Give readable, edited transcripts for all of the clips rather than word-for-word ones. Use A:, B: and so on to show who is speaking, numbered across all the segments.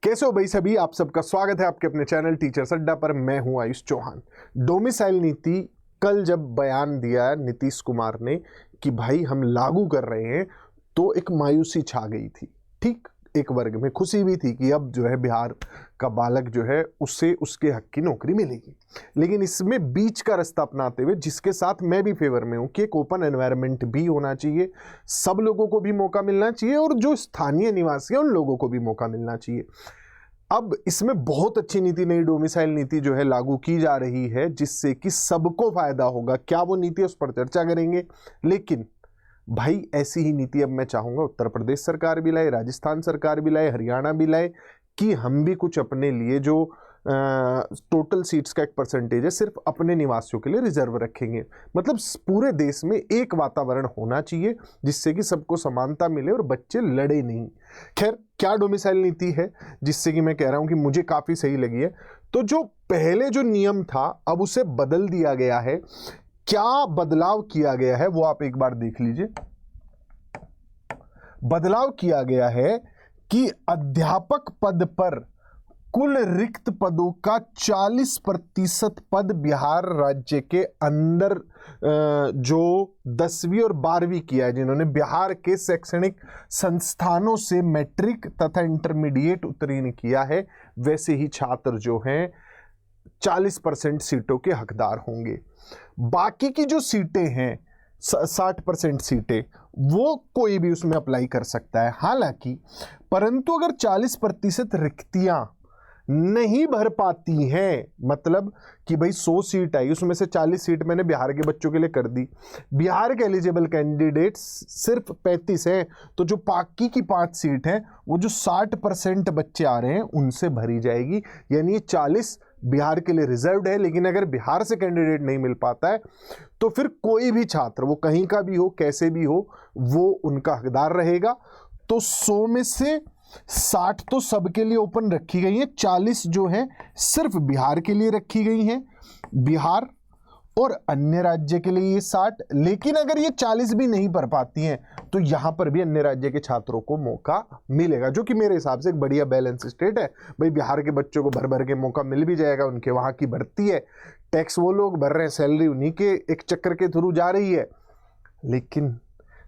A: कैसे हो भाई सभी, आप सबका स्वागत है आपके अपने चैनल टीचर्स अड्डा पर। मैं हूं आयुष चौहान। डोमिसाइल नीति कल जब बयान दिया नीतीश कुमार ने कि भाई हम लागू कर रहे हैं, तो एक मायूसी छा गई थी। ठीक, एक वर्ग में खुशी भी थी कि अब जो है बिहार का बालक जो है उससे उसके हक की नौकरी मिलेगी। लेकिन इसमें बीच का रास्ता अपनाते हुए, जिसके साथ मैं भी फेवर में हूं कि एक ओपन एनवायरनमेंट भी होना चाहिए, सब लोगों को भी मौका मिलना चाहिए और जो स्थानीय निवासी हैं उन लोगों को भी मौका मिलना चाहिए। अब इसमें बहुत अच्छी नीति, नई डोमिसाइल नीति जो है लागू की जा रही है, जिससे कि सबको फायदा होगा। क्या वो नीति, उस पर चर्चा करेंगे। लेकिन भाई ऐसी ही नीति अब मैं चाहूंगा उत्तर प्रदेश सरकार भी लाए, राजस्थान सरकार भी लाए, हरियाणा भी लाए, कि हम भी कुछ अपने लिए जो टोटल सीट्स का एक परसेंटेज है सिर्फ अपने निवासियों के लिए रिजर्व रखेंगे। मतलब पूरे देश में एक वातावरण होना चाहिए जिससे कि सबको समानता मिले और बच्चे लड़े नहीं। खैर, क्या डोमिसाइल नीति है जिससे कि मैं कह रहा हूं कि मुझे काफी सही लगी है। तो जो पहले जो नियम था अब उसे बदल दिया गया है। क्या बदलाव किया गया है वो आप एक बार देख लीजिए। बदलाव किया गया है कि अध्यापक पद पर कुल रिक्त पदों का 40% पद बिहार राज्य के अंदर जो 10वीं और 12वीं किया है, जिन्होंने बिहार के शैक्षणिक संस्थानों से मैट्रिक तथा इंटरमीडिएट उत्तीर्ण किया है, वैसे ही छात्र जो हैं 40% सीटों के हकदार होंगे। बाकी की जो सीटें हैं 60% सीटें, वो कोई भी उसमें अप्लाई कर सकता है। हालांकि परंतु अगर 40% रिक्तियां नहीं भर पाती हैं, मतलब कि भाई 100 सीट आई, उसमें से 40 सीट मैंने बिहार के बच्चों के लिए कर दी, बिहार के एलिजिबल कैंडिडेट्स सिर्फ 35 हैं, तो जो बाकी की 5 सीट हैं वो जो 60% बच्चे आ रहे हैं उनसे भरी जाएगी। यानी ये 40 बिहार के लिए रिजर्व्ड है। लेकिन अगर बिहार से कैंडिडेट नहीं मिल पाता है तो फिर कोई भी छात्र, वो कहीं का भी हो, कैसे भी हो, वो उनका हकदार रहेगा। तो 100 में से 60 तो सबके लिए ओपन रखी गई है, 40 जो है सिर्फ बिहार के लिए रखी गई हैं, बिहार और अन्य राज्य के लिए ये 60। लेकिन अगर ये 40 भी नहीं भर पाती हैं तो यहां पर भी अन्य राज्य के छात्रों को मौका मिलेगा, जो कि मेरे हिसाब से एक बढ़िया बैलेंस स्टेट है। भाई बिहार के बच्चों को भर भर के मौका मिल भी जाएगा, उनके वहां की भर्ती है, टैक्स वो लोग भर रहे हैं, सैलरी उन्हीं के एक चक्कर के थ्रू जा रही है। लेकिन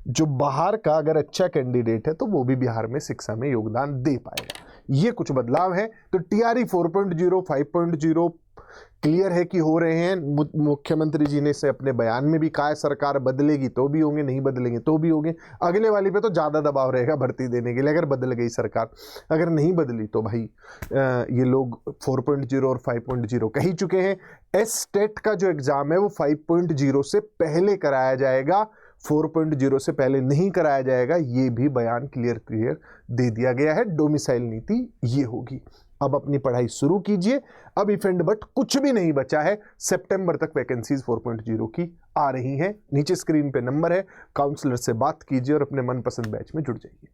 A: जो बाहर का अगर अच्छा कैंडिडेट है तो वो भी बिहार में शिक्षा में योगदान दे पाएगा। ये कुछ बदलाव है। तो टीआरई 4.0 5.0 क्लियर है कि हो रहे हैं। मुख्यमंत्री जी ने इसे अपने बयान में भी कहा है, सरकार बदलेगी तो भी होंगे, नहीं बदलेंगे तो भी होंगे। अगले वाली पे तो ज़्यादा दबाव रहेगा भर्ती देने के लिए, अगर बदल गई सरकार। अगर नहीं बदली तो भाई ये लोग 4.0 और 5.0 कह ही चुके हैं। एस-टेट का जो एग्ज़ाम है वो 5.0 से पहले कराया जाएगा, 4.0 से पहले नहीं कराया जाएगा। ये भी बयान क्लियर दे दिया गया है। डोमिसाइल नीति ये होगी। अब अपनी पढ़ाई शुरू कीजिए। अब इफ एंड बट कुछ भी नहीं बचा है। सितंबर तक वैकेंसीज 4.0 की आ रही हैं। नीचे स्क्रीन पे नंबर है, काउंसलर से बात कीजिए और अपने मनपसंद बैच में जुड़ जाइए।